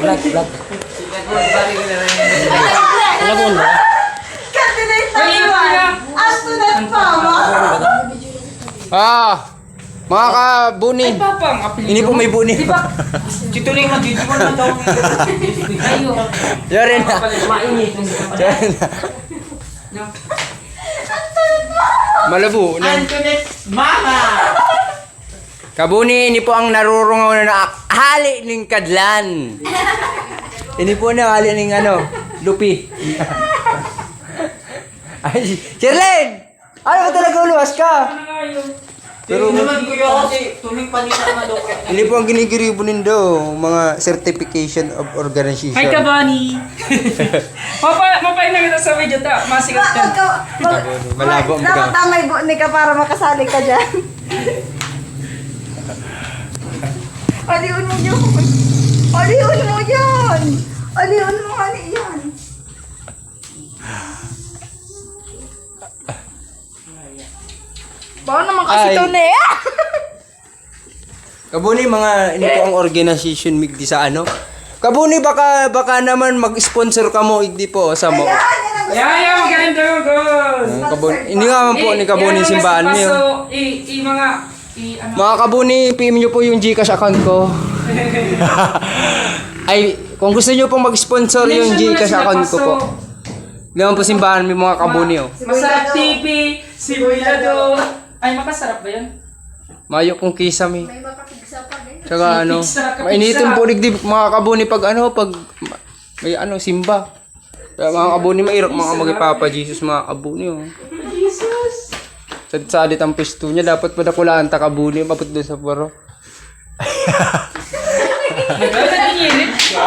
Vlog. Lagon ba? Kandidat na iwan. Astunat pa mo. Mga kabuni. Ay, Papa, ang apelido. Ini po may buni. Di ba? Tituloy mo, dito mo na daw. Ayo. Yari na. Mainit. Yari na. Malabo na. Antoinette, mama! Kabuni, ini po ang narurungaw na hali ng kadlan. Ini po na hali ng lupi. Ay, Sherlyn! Ano ba talaga uluwas ka? Pero naman kuya kasi tuming panita na daw. Ini po ang ginigiribunin daw, mga certification of organization. Hi, Kabani! Mapain na kita sa video ta. Masikat ka. Malabo ang Dapat baga. may buoni ka para makasali ka dyan. Aliun mo yun. Aliun mo yan. Aliun mo nga yan. Baka naman kasi Ay. ito na eh. Kabuni, mga ini po ang organization migdi sa Kabuni, baka naman mag-sponsor ka mo, igdi po sa mo. Yeah, magaling daw, girl! Kabuni, hindi nga man po ni Kabuni simbahan niyo. Mga Kabuni, PM nyo po yung Gcash account ko. Ay, kung gusto nyo pong mag-sponsor yung Gcash account ko po. Hindi naman po simbahan may mga Kabuni Masarap TV, Sibuyado. Ay, makasarap ba yan? Mayo kong kisame. May makapigsa pa eh. Tsaka Kapigsa. mainitin po digdi mga Kabuni pag may simba. Kaya mga Kabuni mairok mga magipapa Jesus mga Kabuni Jesus! Sa adit ang pwesto niya dapat padakulaan ta Kabuni maput doon sa baro. Nagkakainit ka.